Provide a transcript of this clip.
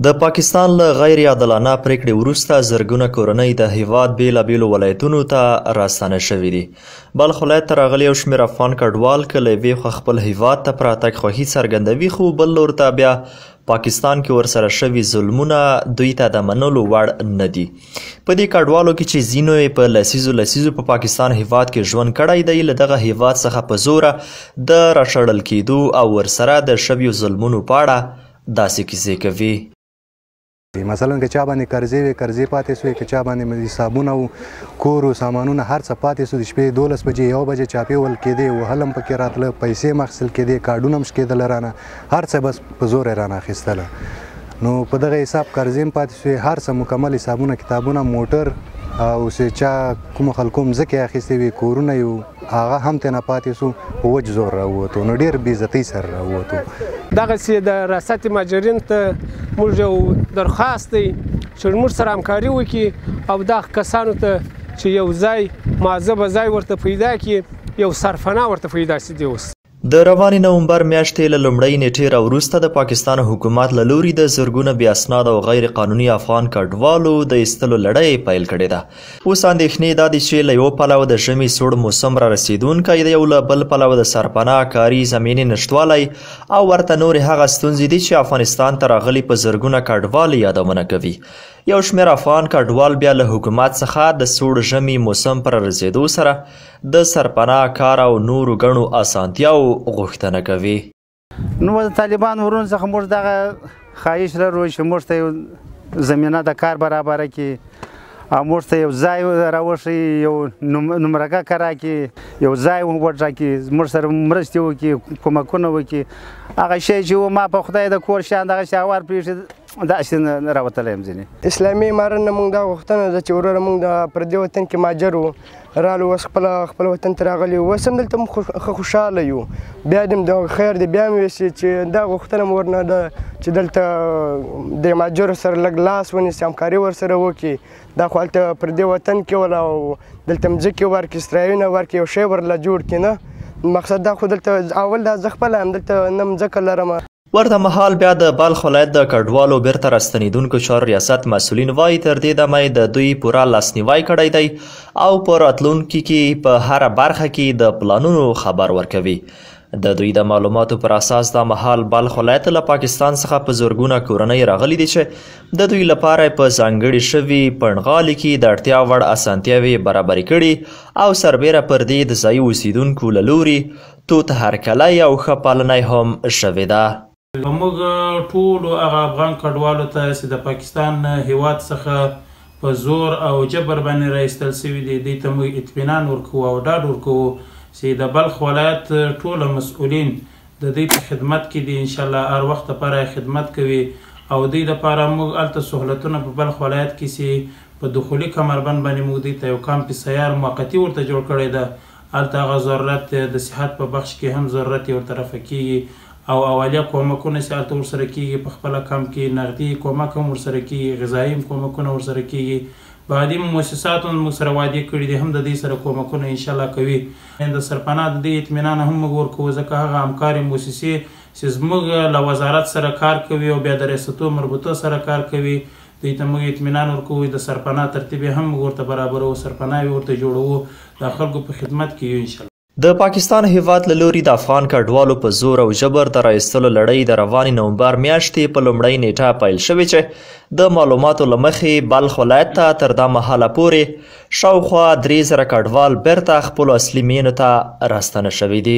د پاکستان له غیر عادلانه پریکړې وروسته زرګونه کورنۍ د هیواد بیلابیلو ولایتونو ته راستانه شوي دي. بلخ ولایت ته راغلي یو شمېر افغان کډوال که له یوې خوا خپل هیواد ته په راتګ خوښي څرګندوي، خو بل لور ته بیا پاکستان کې ورسره شوي ظلمونه دوی ته د منلو وړ نه دي. په دې کډوالو کې چې ځینو یې په لسیزو په پاکستان هیواد کې ژوند کړی دی، له دغه هیواد څخه په زوره د راشړل کېدو او ورسره د شویو ظلمونو په اړه داسې کیسې کوي. مثلا که چا باندې قرضې پاتې سوې، که چا باندې حسابونه او کور او سامانونه هر څه پاتې سو، د شپې 12 بجې 1 بجې چاپې ول کېدې، وهل هم پکې راتله، پیسې مخصل کېدې، کارډونه هم شکېدله رانه، هر څه بس په زور یې رانه اخیستله. نو په دغه حساب قرضې هم پاتې سوې، هر څه مکمل حسابونه، کتابونه، موټر او چې چا کومو خلکو مځکې اخیستې وي، کورونه یې هغه هم ترېنه پاتې سو، په وچ زور راووتو. نو ډېر بې عزتۍ سره راووتو. دغسې د ریاست مهاجرین ته موږ یو درخواست دی چې موږ سره همکاري وکړي او دغه کسانو ته چې یو ځای معذبه ځای ورته پیدا کړي، یو سرپناه ورته پیدا شي دی. اوس د روانې نومبر میاشتې له لومړۍ نیټې راوروسته د پاکستان حکومت له لوري د زرګونه بې اسناده او غیر قانوني افغان کډوالو د ایستلو لړۍ پیل کړې ده. اوس اندېښنې دا دي چې له یو پلوه د ژمي سوړ موسم را رسېدونکی دی او له بل پلوه د سرپناه کاري زمینې نشتوالی او ورته نورې هغه ستونزې دي چې افغانستان ته راغلي په زرګونه کډوال یادونه کوي. یو شمېر افغان کډوال بیا له حکومت څخه د سوړ ژمي موسم پر رسېدو سره د سرپناه کار او نورو ګڼو اسانتیاوو غوښتنه کوي. نو د طالبان ورونو څخه موږ دغه خواهش لرو چې موږ ته یو زمینه د کار برابره کړي او موږ ته یو ځای راوښیي، یو نمرګه راکړي، یو ځای وټاکي، موږ سره مرستې وکړي، کومکونه وکړي. هغه شی چې ما په خدای د کور شان دغه شاوار پرېښي داسې راوتلی یم. ځینې اسلامي امارت نه موږ دا غوښتنه ده چې وروره موږ د پردي وطن کې مهاجر وو، رالو اوس خپل وطن ته راغلي یو، اوس هم دلته موږ ښه خوشحاله یو. بیا دې د خیر دی بیا مې ویسي چې دا غوښتنه مې ورنه ده چې دلته د مهاجرو سره لږ لاس ونیسي، همکاري ورسره وکړي. دا خو هلته پردي وطن کې ول او دلته مځکې ورکړي، سترایونه ورکړي، یو شی ورله جوړ کړي. نه مقصد دا خو دلته اول دا زه خپله هم دلته نه مځکه لرم. ورته مهال بیا د بلخ ولایت د کډوالو بیرته راستنېدونکو چارو ریاست مسؤلین وایي تر دې دمه یې د دوی پوره لاسنیوی کړی دی او په راتلونکي کې په هره برخه کې د پلانونو خبر ورکوي. د دوی د معلوماتو پر اساس دا مهال بلخ ولایت له پاکستان څخه په زرګونه کورنۍ راغلي دي چې د دوی لپاره په ځانګړي شوي پنډغالي کې د اړتیا وړ اسانتیاوې برابرې کړي او سربیره پر دې د ځایي اوسیدونکو له لوري توت هرکلی او ښه پالنه هم شوې ده. موږ ټولو هغه افغان کډوالو ته چې د پاکستان هیواد څخه په زور او جبر باندې راایستل سوي دي، دوی ته موږ اطمینان ورکوو او ډاډ ورکوو چې د بلخ ولایت ټوله مسؤلین د دوی په خدمت کې دي. انشاءالله هر وخت لپاره خدمت کوي او دوی دپاره موږ هلته سهولتونه په بلخ ولایت کې چې په دخولي کمربند باندې موږ دوی ته یو کامپ سیار موقتي ورته جوړ کړی ده. هلته هغه ضرورت د صحت په بخش کې هم ضرورت یې ورته رفع کېږي او اولیه کومکونه چې هلته ورسره کېږي، په خپله کمپ کې نغدي کومک هم ورسره کېږي، غذایي کومکونه ورسره کېږي. بعدي مؤسساتو موږ سره وعدې کړي دي، هم د دې سره کومکونه انشاءالله کوي. د سرپناه د دې اطمینان هم موږ ورکوو ځکه هغه همکارې مؤسسې چې زموږ له وزارت سره کار کوي او بیا د ریاستو مربوطه سره کار کوي، دوی ته موږ اطمینان ورکوو. د سرپناه ترتیب هم موږ ورته برابروو، سرپناه ورته جوړوو، د خلکو په خدمت کې یو انشاءالله. د پاکستان هیواد له لوري د افغان کډوالو په زور او جبر د راایستلو لړۍ د روانې نومبر میاشتې په لومړۍ نیټه پیل شوې چې د معلوماتو له مخې بلخ ولایت ته تر دا مهاله پورې شاوخوا 3000 کډوال بیرته خپلو اصلي مینو ته راستنه شوي دي.